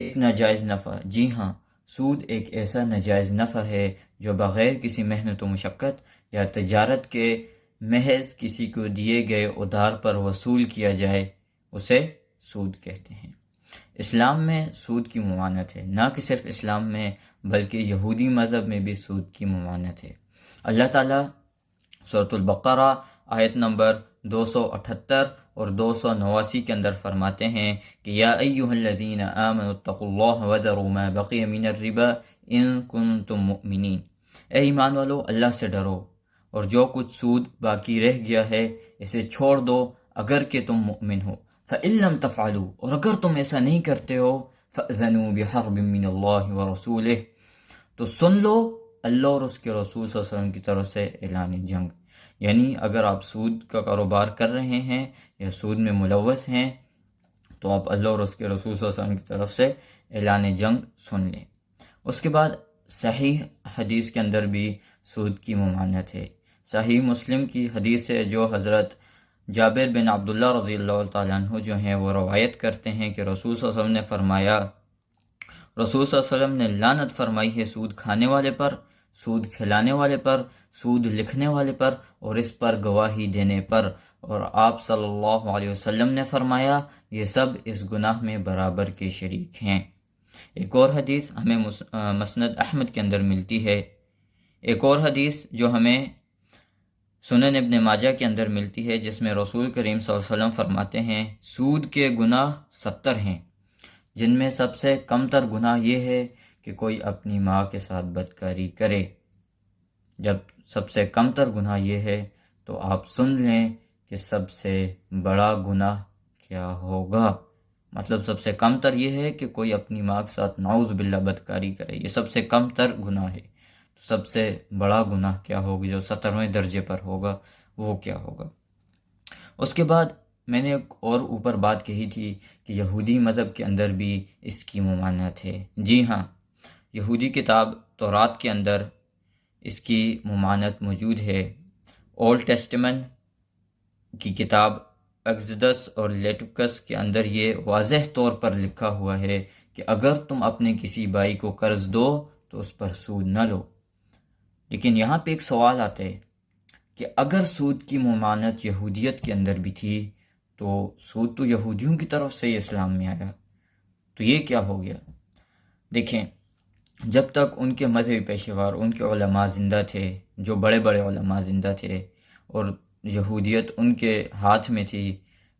ایک ناجائز نفع، جی ہاں، سود ایک ایسا ناجائز نفع ہے جو بغیر کسی محنت و مشقت یا تجارت کے محض کسی کو دیے گئے ادھار پر وصول کیا جائے، اسے سود کہتے ہیں۔ اسلام میں سود کی ممانعت ہے، نہ کہ صرف اسلام میں بلکہ یہودی مذہب میں بھی سود کی ممانعت ہے۔ اللہ تعالیٰ سورۃ البقرہ آیت نمبر 278 اور 289 کے اندر فرماتے ہیں کہ یا ایھا الذین آمنوا اتقوا اللہ وذروا ما بقی من الربا ان کنتم مؤمنین، اے ایمان والو اللہ سے ڈرو اور جو کچھ سود باقی رہ گیا ہے اسے چھوڑ دو اگر کہ تم مؤمن ہو۔ فإن لم تفعلوا، اور اگر تم ایسا نہیں کرتے ہو، فأذنوا بحرب من اللہ ورسولہ، تو سن لو اللہ اور اس کے رسول صلی اللہ علیہ وسلم کی طرف سے اعلان جنگ۔ یعنی اگر آپ سود کا کاروبار کر رہے ہیں یا سود میں ملوث ہیں تو آپ اللہ اور اس کے رسول صلی اللہ علیہ وسلم کی طرف سے اعلان جنگ سن لیں۔ اس کے بعد صحیح حدیث کے اندر بھی سود کی ممانعت ہے۔ صحیح مسلم کی حدیث ہے جو حضرت جابر بن عبداللہ رضی اللہ تعالیٰ عنہ جو ہیں وہ روایت کرتے ہیں کہ رسول صلی اللہ علیہ وسلم نے فرمایا، رسول صلی اللہ علیہ وسلم نے لعنت فرمائی ہے سود کھانے والے پر، سود کھلانے والے پر، سود لکھنے والے پر اور اس پر گواہی دینے پر، اور آپ صلی اللہ علیہ وسلم نے فرمایا یہ سب اس گناہ میں برابر کے شریک ہیں۔ ایک اور حدیث ہمیں مسند احمد کے اندر ملتی ہے، ایک اور حدیث جو ہمیں سنن ابن ماجہ کے اندر ملتی ہے، جس میں رسول کریم صلی اللہ علیہ وسلم فرماتے ہیں سود کے گناہ 70 ہیں، جن میں سب سے کم تر گناہ یہ ہے کہ کوئی اپنی ماں کے ساتھ بدکاری کرے۔ جب سب سے کم تر گناہ یہ ہے تو آپ سن لیں کہ سب سے بڑا گناہ کیا ہوگا۔ مطلب سب سے کم تر یہ ہے کہ کوئی اپنی ماں کے ساتھ نعوذ باللہ بدکاری کرے، یہ سب سے کم تر گناہ ہے۔ تو سب سے بڑا گناہ کیا ہوگا جو 70ویں درجے پر ہوگا، وہ کیا ہوگا۔ اس کے بعد میں نے ایک اور اوپر بات کہی تھی کہ یہودی مذہب کے اندر بھی اس کی ممانعت ہے۔ جی ہاں، یہودی کتاب تورات کے اندر اس کی ممانعت موجود ہے۔ اولڈ ٹیسٹمنٹ کی کتاب ایکسڈس اور لیٹوکس کے اندر یہ واضح طور پر لکھا ہوا ہے کہ اگر تم اپنے کسی بھائی کو قرض دو تو اس پر سود نہ لو۔ لیکن یہاں پہ ایک سوال آتا ہے کہ اگر سود کی ممانعت یہودیت کے اندر بھی تھی تو سود تو یہودیوں کی طرف سے ہی اسلام میں آیا، تو یہ کیا ہو گیا؟ دیکھیں، جب تک ان کے مذہبی پیشےور، ان کے علماء زندہ تھے، جو بڑے بڑے علماء زندہ تھے اور یہودیت ان کے ہاتھ میں تھی،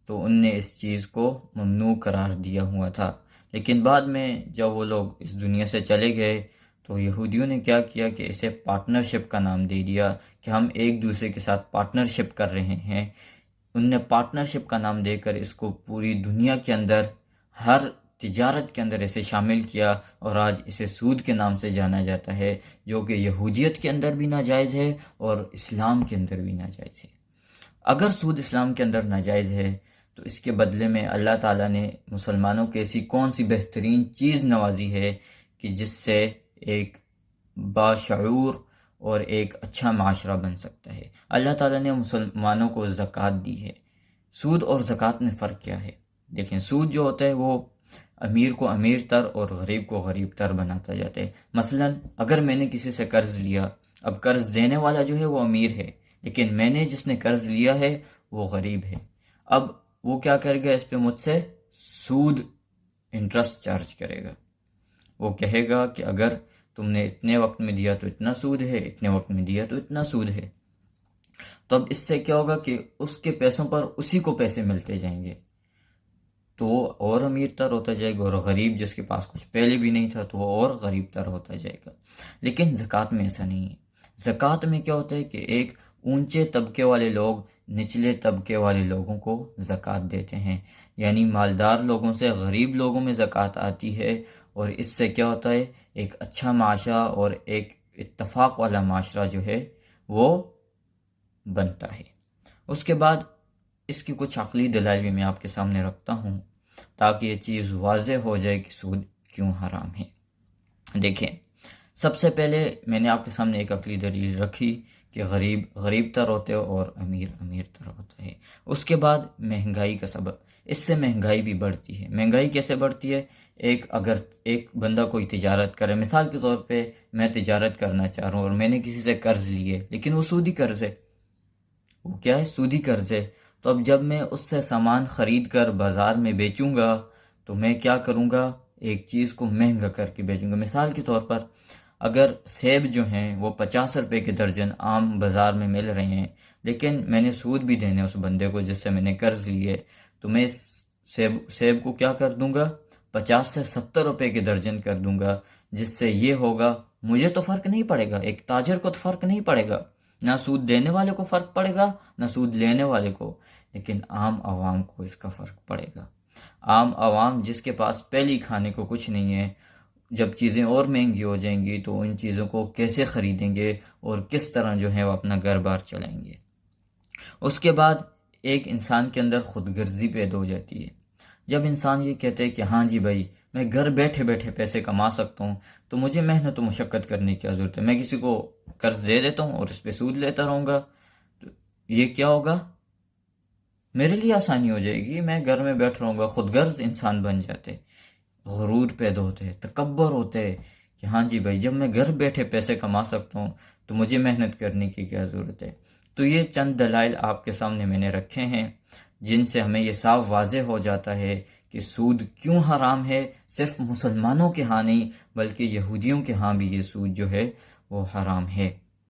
تو ان نے اس چیز کو ممنوع قرار دیا ہوا تھا۔ لیکن بعد میں جب وہ لوگ اس دنیا سے چلے گئے تو یہودیوں نے کیا کیا کہ اسے پارٹنرشپ کا نام دے دیا کہ ہم ایک دوسرے کے ساتھ پارٹنرشپ کر رہے ہیں۔ ان نے پارٹنرشپ کا نام دے کر اس کو پوری دنیا کے اندر ہر تجارت کے اندر اسے شامل کیا، اور آج اسے سود کے نام سے جانا جاتا ہے، جو کہ یہودیت کے اندر بھی ناجائز ہے اور اسلام کے اندر بھی ناجائز ہے۔ اگر سود اسلام کے اندر ناجائز ہے تو اس کے بدلے میں اللہ تعالیٰ نے مسلمانوں کے ایسی کون سی بہترین چیز نوازی ہے کہ جس سے ایک باشعور اور ایک اچھا معاشرہ بن سکتا ہے۔ اللہ تعالیٰ نے مسلمانوں کو زکوٰۃ دی ہے۔ سود اور زکوٰۃ میں فرق کیا ہے؟ دیکھیں، سود جو ہوتا ہے وہ امیر کو امیر تر اور غریب کو غریب تر بناتا جاتا ہے۔ مثلا اگر میں نے کسی سے قرض لیا، اب قرض دینے والا جو ہے وہ امیر ہے، لیکن میں نے جس نے قرض لیا ہے وہ غریب ہے۔ اب وہ کیا کرے گا؟ اس پہ مجھ سے سود، انٹرسٹ چارج کرے گا۔ وہ کہے گا کہ اگر تم نے اتنے وقت میں دیا تو اتنا سود ہے، اتنے وقت میں دیا تو اتنا سود ہے۔ تو اب اس سے کیا ہوگا کہ اس کے پیسوں پر اسی کو پیسے ملتے جائیں گے، تو وہ اور امیر تر ہوتا جائے گا، اور غریب جس کے پاس کچھ پہلے بھی نہیں تھا تو وہ اور غریب تر ہوتا جائے گا۔ لیکن زکوٰۃ میں ایسا نہیں ہے۔ زکوٰۃ میں کیا ہوتا ہے کہ ایک اونچے طبقے والے لوگ نچلے طبقے والے لوگوں کو زکوٰۃ دیتے ہیں، یعنی مالدار لوگوں سے غریب لوگوں میں زکوٰۃ آتی ہے، اور اس سے کیا ہوتا ہے؟ ایک اچھا معاشرہ اور ایک اتفاق والا معاشرہ جو ہے وہ بنتا ہے۔ اس کے بعد اس کی کچھ عقلی دلائل بھی میں آپ کے سامنے رکھتا ہوں تاکہ یہ چیز واضح ہو جائے کہ سود کیوں حرام ہے۔ دیکھیں، سب سے پہلے میں نے آپ کے سامنے ایک عقلی دلیل رکھی کہ غریب غریب تر ہوتے اور امیر امیر تر ہوتا ہے۔ اس کے بعد مہنگائی کا سبب، اس سے مہنگائی بھی بڑھتی ہے۔ مہنگائی کیسے بڑھتی ہے؟ اگر ایک بندہ کوئی تجارت کرے، مثال کے طور پہ میں تجارت کرنا چاہ رہا ہوں اور میں نے کسی سے قرض لیے، لیکن وہ سودی قرض ہے، وہ کیا ہے؟ سودی قرض ہے۔ تو اب جب میں اس سے سامان خرید کر بازار میں بیچوں گا تو میں کیا کروں گا؟ ایک چیز کو مہنگا کر کے بیچوں گا۔ مثال کے طور پر اگر سیب جو ہیں وہ 50 روپے کے درجن عام بازار میں مل رہے ہیں، لیکن میں نے سود بھی دینے اس بندے کو جس سے میں نے قرض لیے، تو میں اس سیب کو کیا کر دوں گا؟ 50 سے 70 روپے کے درجن کر دوں گا، جس سے یہ ہوگا مجھے تو فرق نہیں پڑے گا، ایک تاجر کو تو فرق نہیں پڑے گا، نہ سود دینے والے کو فرق پڑے گا نہ سود لینے والے کو، لیکن عام عوام کو اس کا فرق پڑے گا۔ عام عوام جس کے پاس پہلی کھانے کو کچھ نہیں ہے، جب چیزیں اور مہنگی ہو جائیں گی تو ان چیزوں کو کیسے خریدیں گے اور کس طرح جو ہے وہ اپنا گھر بار چلائیں گے؟ اس کے بعد ایک انسان کے اندر خود غرضی پیدا ہو جاتی ہے۔ جب انسان یہ کہتے ہیں کہ ہاں جی بھائی میں گھر بیٹھے بیٹھے پیسے کما سکتا ہوں، تو مجھے محنت و مشقت کرنے کی کیا ضرورت ہے؟ میں کسی کو قرض دے دیتا ہوں اور اس پہ سود لیتا رہوں گا، تو یہ کیا ہوگا؟ میرے لیے آسانی ہو جائے گی، میں گھر میں بیٹھ رہوں گا۔ خود غرض انسان بن جاتے، غرور پیدا ہوتے، تکبر ہوتے کہ ہاں جی بھائی جب میں گھر بیٹھے پیسے کما سکتا ہوں تو مجھے محنت کرنے کی کیا ضرورت ہے؟ تو یہ چند دلائل آپ کے سامنے میں نے رکھے ہیں جن سے ہمیں یہ صاف واضح ہو جاتا ہے کہ سود کیوں حرام ہے۔ صرف مسلمانوں کے ہاں نہیں بلکہ یہودیوں کے ہاں بھی یہ سود جو ہے وہ حرام ہے۔